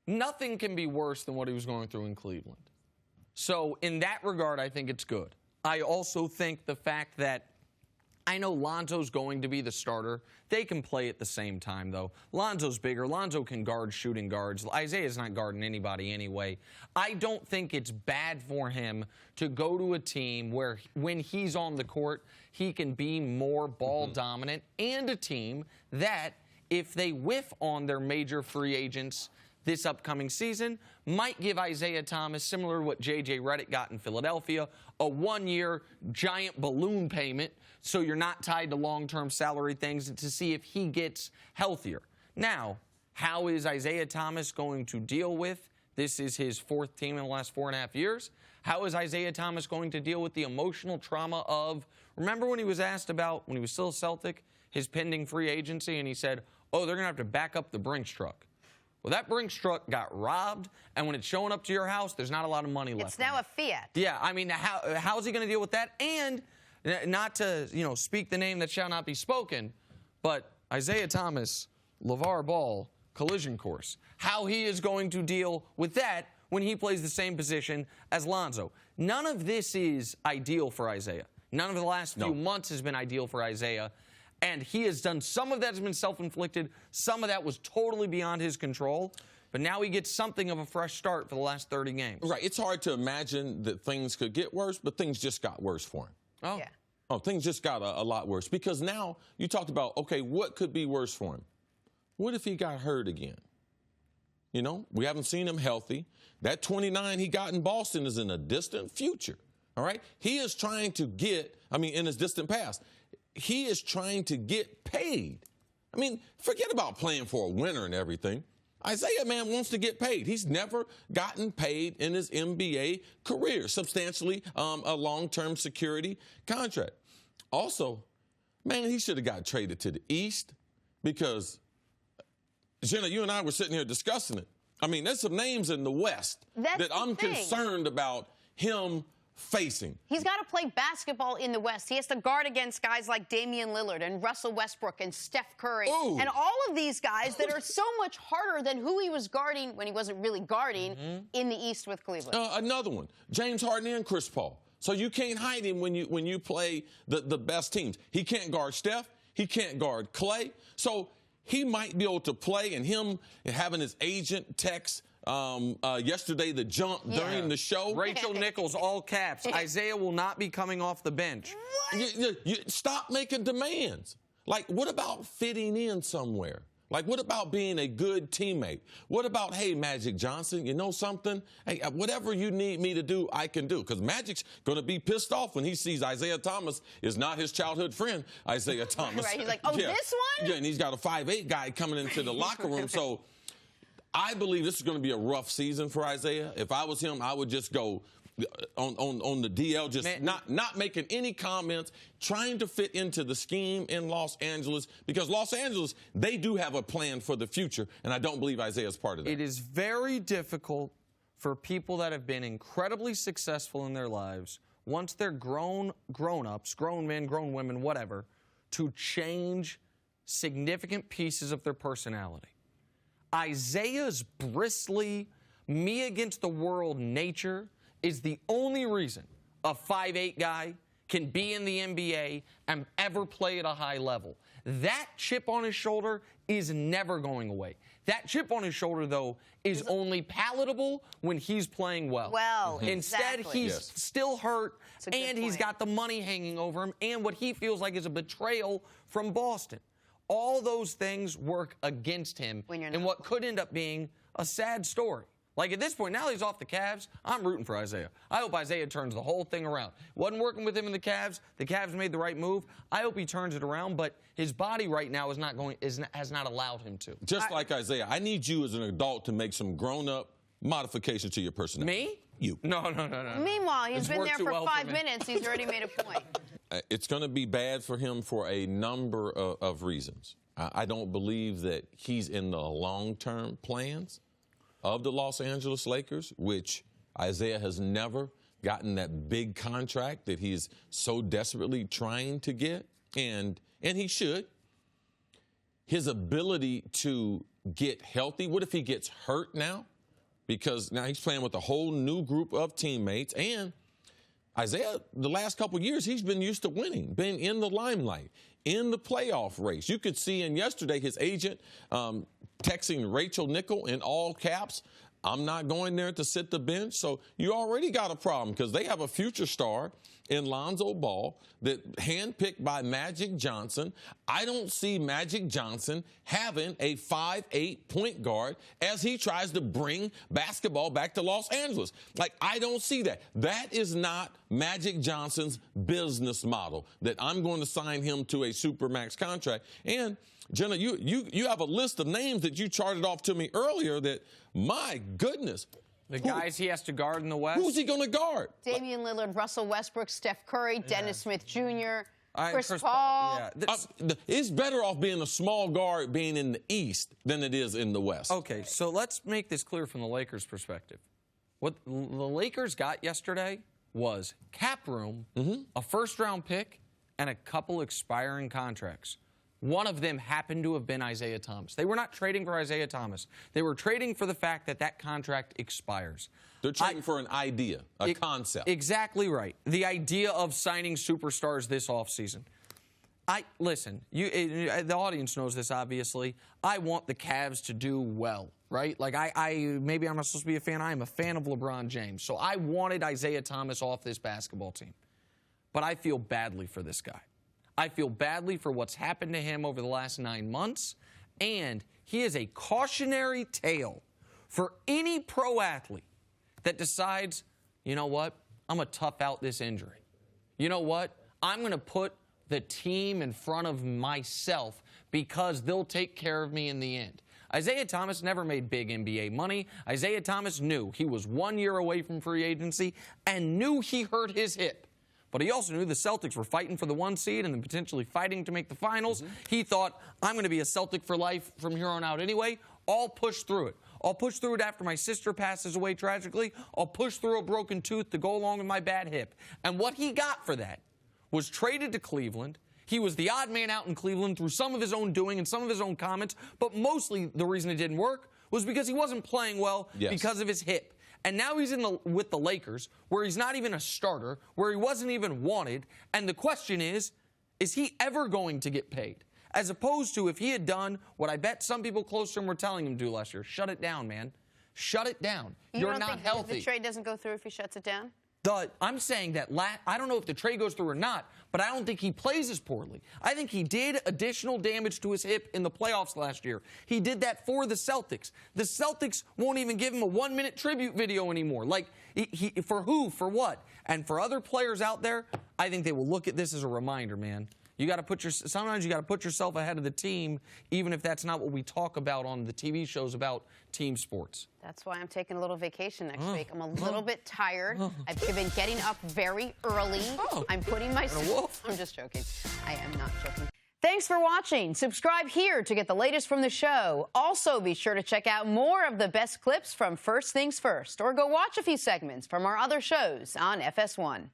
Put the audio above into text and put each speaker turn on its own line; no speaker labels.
nothing can be worse than what he was going through in Cleveland. So in that regard, I think it's good. I also think the fact that I know Lonzo's going to be the starter. They can play at the same time, though. Lonzo's bigger. Lonzo can guard shooting guards. Isaiah's not guarding anybody anyway. I don't think it's bad for him to go to a team where when he's on the court, he can be more ball dominant, and a team that, if they whiff on their major free agents this upcoming season, might give Isaiah Thomas, similar to what J.J. Redick got in Philadelphia, a one-year giant balloon payment so you're not tied to long-term salary things to see if he gets healthier. Now, how is Isaiah Thomas going to deal with, this is his fourth team in the last 4.5 years, how is Isaiah Thomas going to deal with the emotional trauma of, remember when he was asked about, when he was still a Celtic, his pending free agency, and he said, oh, they're going to have to back up the Brinks truck. Well, that Brinks truck got robbed, and when it's showing up to your house, there's not a lot of money left.
It's now a Fiat.
Yeah, I mean, how is he going to deal with that? And not to, speak the name that shall not be spoken, but Isaiah Thomas, LeVar Ball, collision course. How he is going to deal with that when he plays the same position as Lonzo. None of this is ideal for Isaiah. None of the last few months has been ideal for Isaiah. And he has done some of that has been self-inflicted. Some of that was totally beyond his control. But now he gets something of a fresh start for the last 30 games.
Right. It's hard to imagine that things could get worse, but things just got worse for him.
Oh.
Yeah.
Oh, things just got a lot worse. Because now you talked about, okay, what could be worse for him? What if he got hurt again? We haven't seen him healthy. That 29 he got in Boston is in a distant future. All right? He is trying to get, in his distant past, he is trying to get paid. Forget about playing for a winner and everything. Isaiah, man, wants to get paid. He's never gotten paid in his NBA career, substantially a long-term security contract. Also, man, he should have got traded to the East because, Jenna, you and I were sitting here discussing it. There's some names in the West that I'm concerned about him facing.
He's got to play basketball in the West. He has to guard against guys like Damian Lillard and Russell Westbrook and Steph Curry and all of these guys that are so much harder than who he was guarding when he wasn't really guarding in the East with Cleveland.
Another one, James Harden and Chris Paul. So you can't hide him when you play the best teams. He can't guard Steph. He can't guard Clay. So he might be able to play, and him having his agent text yesterday the jump during the show.
Rachel Nichols, all caps. Isaiah will not be coming off the bench.
You stop making demands. What about fitting in somewhere? What about being a good teammate? What about, hey, Magic Johnson, you know something? Hey, whatever you need me to do, I can do. Because Magic's going to be pissed off when he sees Isaiah Thomas is not his childhood friend, Isaiah Thomas.
Right, he's like, oh, this one?
Yeah, and he's got a 5'8" guy coming into the locker room. So I believe this is going to be a rough season for Isaiah. If I was him, I would just go on the DL, just not making any comments, trying to fit into the scheme in Los Angeles, because Los Angeles, they do have a plan for the future, and I don't believe Isaiah's part of that.
It is very difficult for people that have been incredibly successful in their lives, once they're grown-ups, grown men, grown women, whatever, to change significant pieces of their personality. Isaiah's bristly, me against the world nature is the only reason a 5'8" guy can be in the NBA and ever play at a high level. That chip on his shoulder is never going away. That chip on his shoulder, though, is only palatable when he's playing well. Instead, he's still hurt, and he's got the money hanging over him, and what he feels like is a betrayal from Boston. All those things work against him in what could end up being a sad story. At this point, now that he's off the Cavs, I'm rooting for Isaiah. I hope Isaiah turns the whole thing around. Wasn't working with him in the Cavs. The Cavs made the right move. I hope he turns it around, but his body right now has not allowed him to.
Just like Isaiah, I need you as an adult to make some grown-up modifications to your personality.
Me?
You.
No.
Meanwhile, he's been there for 5 minutes. He's already made a point.
It's going to be bad for him for a number of reasons. I don't believe that he's in the long-term plans of the Los Angeles Lakers, which Isaiah has never gotten that big contract that he's so desperately trying to get, and he should. His ability to get healthy, what if he gets hurt now? because now he's playing with a whole new group of teammates. And Isaiah, the last couple of years, he's been used to winning, being in the limelight, in the playoff race. You could see in yesterday his agent texting Rachel Nichols in all caps, "I'm not going there to sit the bench." So you already got a problem because they have a future star in Lonzo Ball that handpicked by Magic Johnson. I don't see Magic Johnson having a 5'8" point guard as he tries to bring basketball back to Los Angeles. Like, I don't see that. That is not Magic Johnson's business model, that I'm going to sign him to a Supermax contract. And Jenna, you have a list of names that you charted off to me earlier that, my goodness.
The guys he has to guard in the West?
Who's he going to guard?
Damian Lillard, Russell Westbrook, Steph Curry, Dennis Smith Jr., Chris Paul.
Yeah, it's better off being a small guard being in the East than it is in the West.
Okay, so let's make this clear from the Lakers' perspective. What the Lakers got yesterday was cap room, a first-round pick, and a couple expiring contracts. One of them happened to have been Isaiah Thomas. They were not trading for Isaiah Thomas. They were trading for the fact that that contract expires.
They're trading for an idea, a concept.
Exactly right. The idea of signing superstars this offseason. Listen, the audience knows this, obviously. I want the Cavs to do well, right? Like, maybe I'm not supposed to be a fan. I am a fan of LeBron James. So I wanted Isaiah Thomas off this basketball team. But I feel badly for this guy. I feel badly for what's happened to him over the last 9 months, and he is a cautionary tale for any pro athlete that decides, you know what, I'm going to tough out this injury. You know what, I'm going to put the team in front of myself because they'll take care of me in the end. Isaiah Thomas never made big NBA money. Isaiah Thomas knew he was 1 year away from free agency and knew he hurt his hip. But he also knew the Celtics were fighting for the 1 seed and then potentially fighting to make the finals. He thought, I'm going to be a Celtic for life from here on out anyway. I'll push through it. I'll push through it after my sister passes away tragically. I'll push through a broken tooth to go along with my bad hip. And what he got for that was traded to Cleveland. He was the odd man out in Cleveland through some of his own doing and some of his own comments. But mostly the reason it didn't work was because he wasn't playing well because of his hip. And now he's with the Lakers, where he's not even a starter, where he wasn't even wanted. And the question is he ever going to get paid? As opposed to if he had done what I bet some people close to him were telling him to do last year. Shut it down, man. Shut it down. You're not healthy.
The trade doesn't go through if he shuts it down?
I'm saying that I don't know if the trade goes through or not, but I don't think he plays as poorly. I think he did additional damage to his hip in the playoffs last year. He did that for the Celtics. The Celtics won't even give him a 1-minute tribute video anymore. Like, for who? For what? And for other players out there, I think they will look at this as a reminder, man. Sometimes you got to put yourself ahead of the team, even if that's not what we talk about on the TV shows about team sports.
That's why I'm taking a little vacation next week. I'm a little bit tired. I've been getting up very early. I'm putting myself... I'm just joking. I am not joking. Thanks for watching. Subscribe here to get the latest from the show. Also, be sure to check out more of the best clips from First Things First, or go watch a few segments from our other shows on FS1.